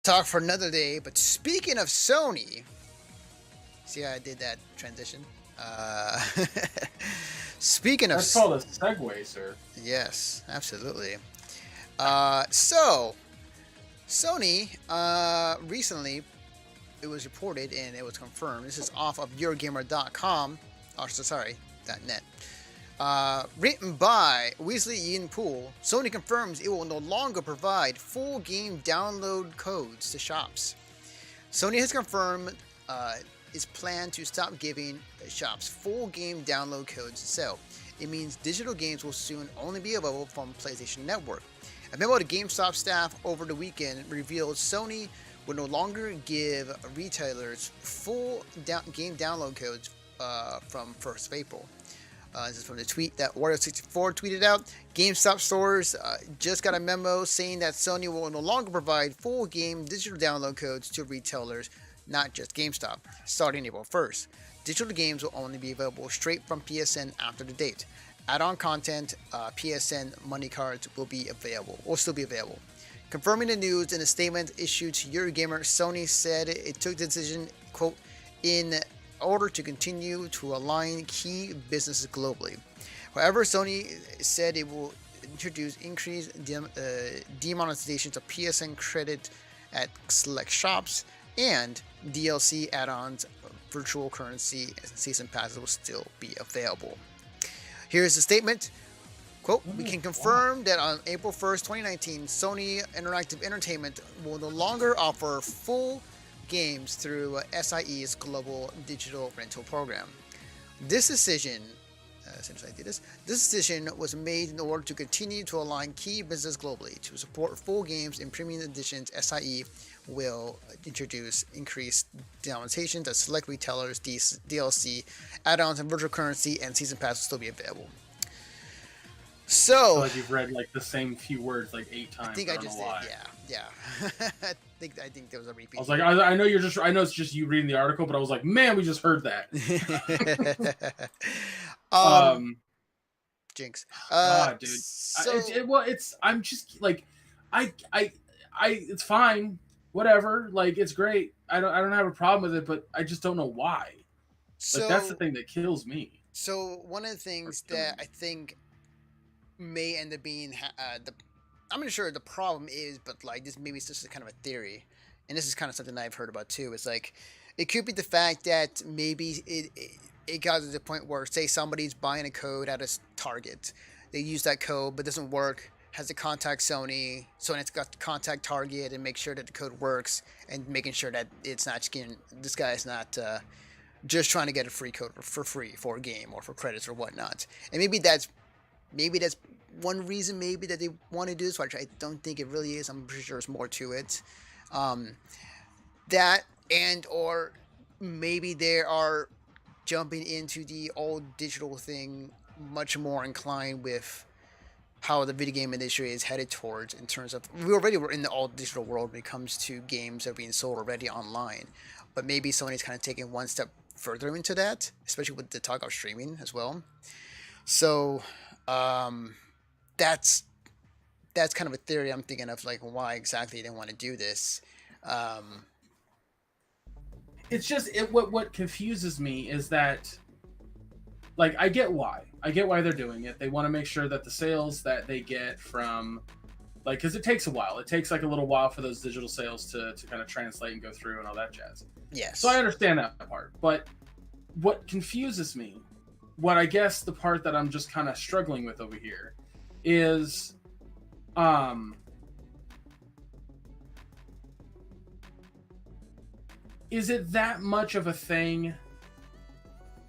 talk for another day. But speaking of Sony, see how I did that transition? Uh, speaking of, That's called a segue, sir. yes, absolutely. So Sony recently, it was reported and it was confirmed. This is off of YourGamer.com. Oh, sorry, .net. Written by Weasley Ian Poole, Sony confirms it will no longer provide full game download codes to shops. Sony has confirmed its plan to stop giving shops full game download codes to sell. It means digital games will soon only be available from PlayStation Network. A memo to GameStop staff over the weekend revealed Sony will no longer give retailers full game download codes from 1st of April. This is from the tweet that Wario64 tweeted out. GameStop stores just got a memo saying that Sony will no longer provide full game digital download codes to retailers, not just GameStop, starting April 1st. Digital games will only be available straight from PSN after the date. Add-on content, PSN money cards will still be available. Confirming the news in a statement issued to Eurogamer, Sony said it took the decision, quote, in order to continue to align key businesses globally. However, Sony said it will introduce increased demonetization of PSN credit at select shops, and DLC add-ons, virtual currency, and season passes will still be available. Here's the statement. Quote, we can confirm that on April 1st, 2019, Sony Interactive Entertainment will no longer offer full games through SIE's global digital rental program. This decision, this decision was made in order to continue to align key business globally. To support full games in premium editions, SIE will introduce increased demonetization to select retailers, DLC, add-ons, and virtual currency, and season pass will still be available. So, like you've read like the same few words like 8 times. I think I just did. Yeah. I think there was a repeat. I was like, I know it's just you reading the article, but I was like, man, we just heard that. Jinx. God, dude. So, I'm just like, it's fine, whatever. Like, it's great. I don't have a problem with it, but I just don't know why. So like, that's the thing that kills me. So one of the things that I think may end up being I'm not sure the problem is, but like this maybe it's just kind of a theory, and this is kind of something that I've heard about too. It's like it could be the fact that maybe it got to the point where, say, somebody's buying a code at a Target, they use that code but it doesn't work, has to contact Sony has got to contact Target and make sure that the code works, and making sure that it's not this guy's not just trying to get a free code for free for a game or for credits or whatnot. And maybe that's one reason maybe that they want to do this, which I don't think it really is. I'm pretty sure there's more to it. That or maybe they are jumping into the old digital thing much more inclined with how the video game industry is headed towards, in terms of we're in the all digital world when it comes to games that are being sold already online. But maybe Sony's kind of taking one step further into that, especially with the talk of streaming as well. So that's kind of a theory I'm thinking of, like why exactly they want to do this. It's just what confuses me is that, like, I get why they're doing it. They want to make sure that the sales that they get from, like, because it takes a while. It takes like a little while for those digital sales to kind of translate and go through and all that jazz. Yes. So I understand that part, but what confuses me, what I guess the part that I'm just kind of struggling with over here is, is it that much of a thing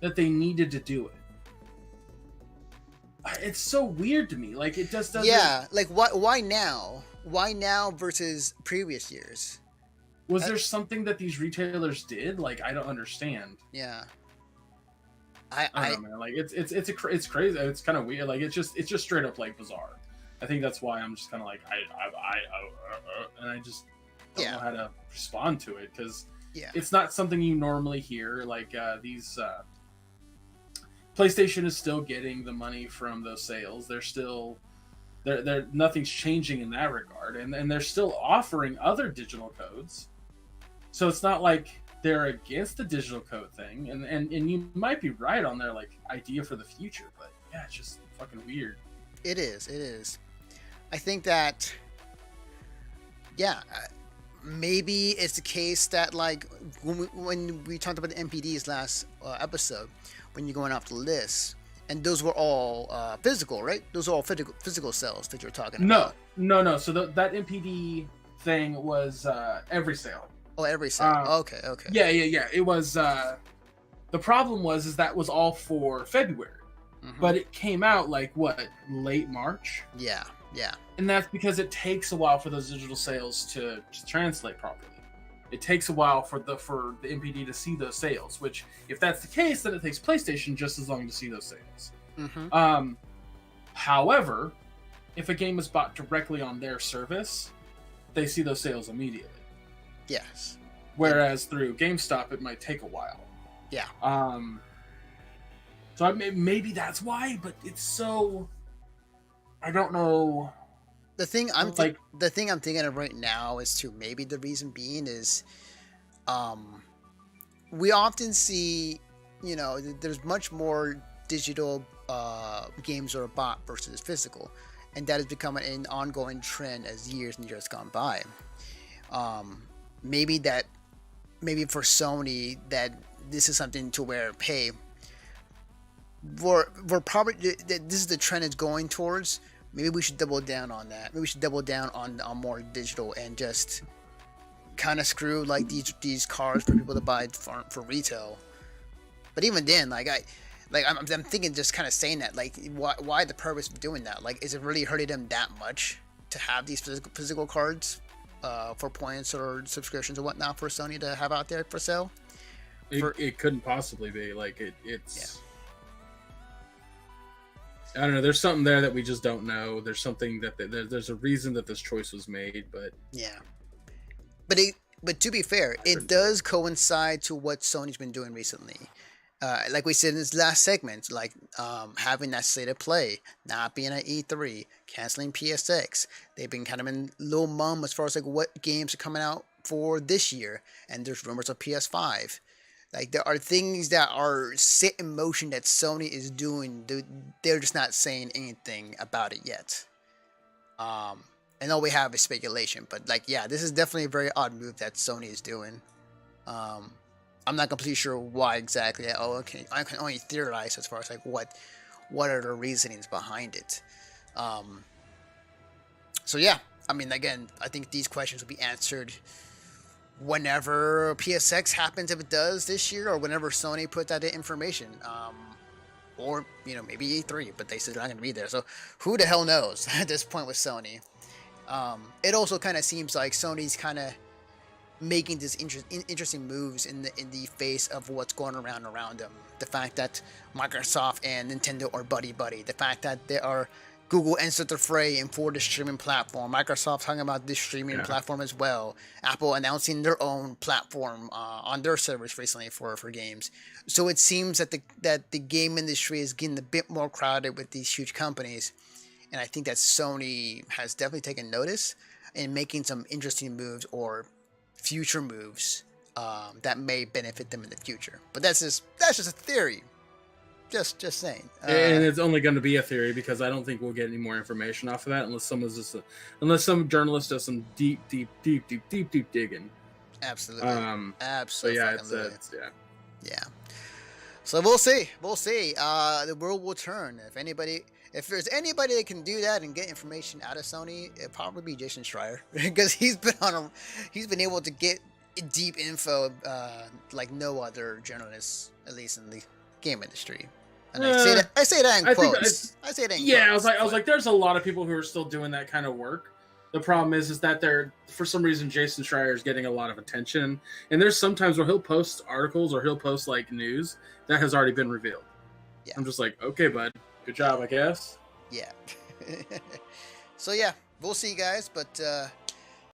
that they needed to do it? It's so weird to me. Like, it just doesn't. Yeah, like why now? Why now versus previous years? Was there something that these retailers did? Like, I don't understand. Yeah. I don't know, man. Like, it's crazy. It's kind of weird. Like, it's just straight up like bizarre. I think that's why I'm just kind of like and I just don't know how to respond to it, because it's not something you normally hear. Like, these PlayStation is still getting the money from those sales. They're still nothing's changing in that regard, and they're still offering other digital codes. So it's not like they're against the digital code thing, and you might be right on their like idea for the future, but yeah, it's just fucking weird. It is. I think that, yeah, maybe it's the case that like when we talked about the MPDs last episode, when you're going off the list, and those were all physical, right? Those are all physical sales that you're talking about. No. So that MPD thing was every sale. Oh, every sale. Okay. Yeah. It was. The problem was that was all for February, but it came out like what, late March? Yeah. And that's because it takes a while for those digital sales to translate properly. It takes a while for the MPD to see those sales. Which, if that's the case, then it takes PlayStation just as long to see those sales. However, if a game is bought directly on their service, they see those sales immediately. Yes. Whereas through GameStop, it might take a while. Yeah. So maybe that's why, but it's so. I don't know. The thing I'm thinking of right now is to maybe the reason being is, we often see, there's much more digital games that are bought versus physical, and that has become an ongoing trend as years and years gone by. Maybe for Sony that this is something to where, hey, we're probably, this is the trend it's going towards. Maybe we should double down on that. Maybe we should double down on more digital and just kind of screw like these cars for people to buy for retail. But even then, I'm thinking, just kind of saying that, like, why the purpose of doing that? Like, is it really hurting them that much to have these physical cards for points or subscriptions or whatnot for Sony to have out there for sale? It couldn't possibly be. Like, it's... Yeah. I don't know. There's something there that we just don't know. There's something that there's a reason that this choice was made, but yeah. But to be fair, it does coincide to what Sony's been doing recently. Like we said in this last segment, like having that state of play, not being at E3, canceling PSX. They've been kind of in low mum as far as like what games are coming out for this year, and there's rumors of PS5. Like, there are things that are set in motion that Sony is doing. They're just not saying anything about it yet. And all we have is speculation. But, like, yeah, this is definitely a very odd move that Sony is doing. I'm not completely sure why exactly. I can only theorize as far as, like, what are the reasonings behind it. So, yeah. I mean, again, I think these questions will be answered whenever PSX happens, if it does this year, or whenever Sony put that information, or maybe E3, but they said they're not going to be there. So who the hell knows at this point with Sony? It also kind of seems like Sony's kind of making these interesting moves in the face of what's going around them. The fact that Microsoft and Nintendo are buddy. The fact that they are Google entered the fray and for the streaming platform. Microsoft talking about this streaming platform as well. Apple announcing their own platform on their servers recently for games. So it seems that the game industry is getting a bit more crowded with these huge companies. And I think that Sony has definitely taken notice in making some interesting moves or future moves that may benefit them in the future. But that's just a theory. Just saying. And it's only going to be a theory because I don't think we'll get any more information off of that unless some journalist does some deep digging. Absolutely. Absolutely. So yeah. So we'll see. The world will turn. If there's anybody that can do that and get information out of Sony, it'd probably be Jason Schreier because he's been able to get deep info like no other journalist, at least in the game industry. And I say that in quotes. I say that in quotes. Yeah, I was like, there's a lot of people who are still doing that kind of work. The problem is that for some reason, Jason Schreier is getting a lot of attention. And there's sometimes where he'll post articles or he'll post like news that has already been revealed. Yeah. I'm just like, okay, bud, good job, I guess. Yeah. So yeah, we'll see, guys. But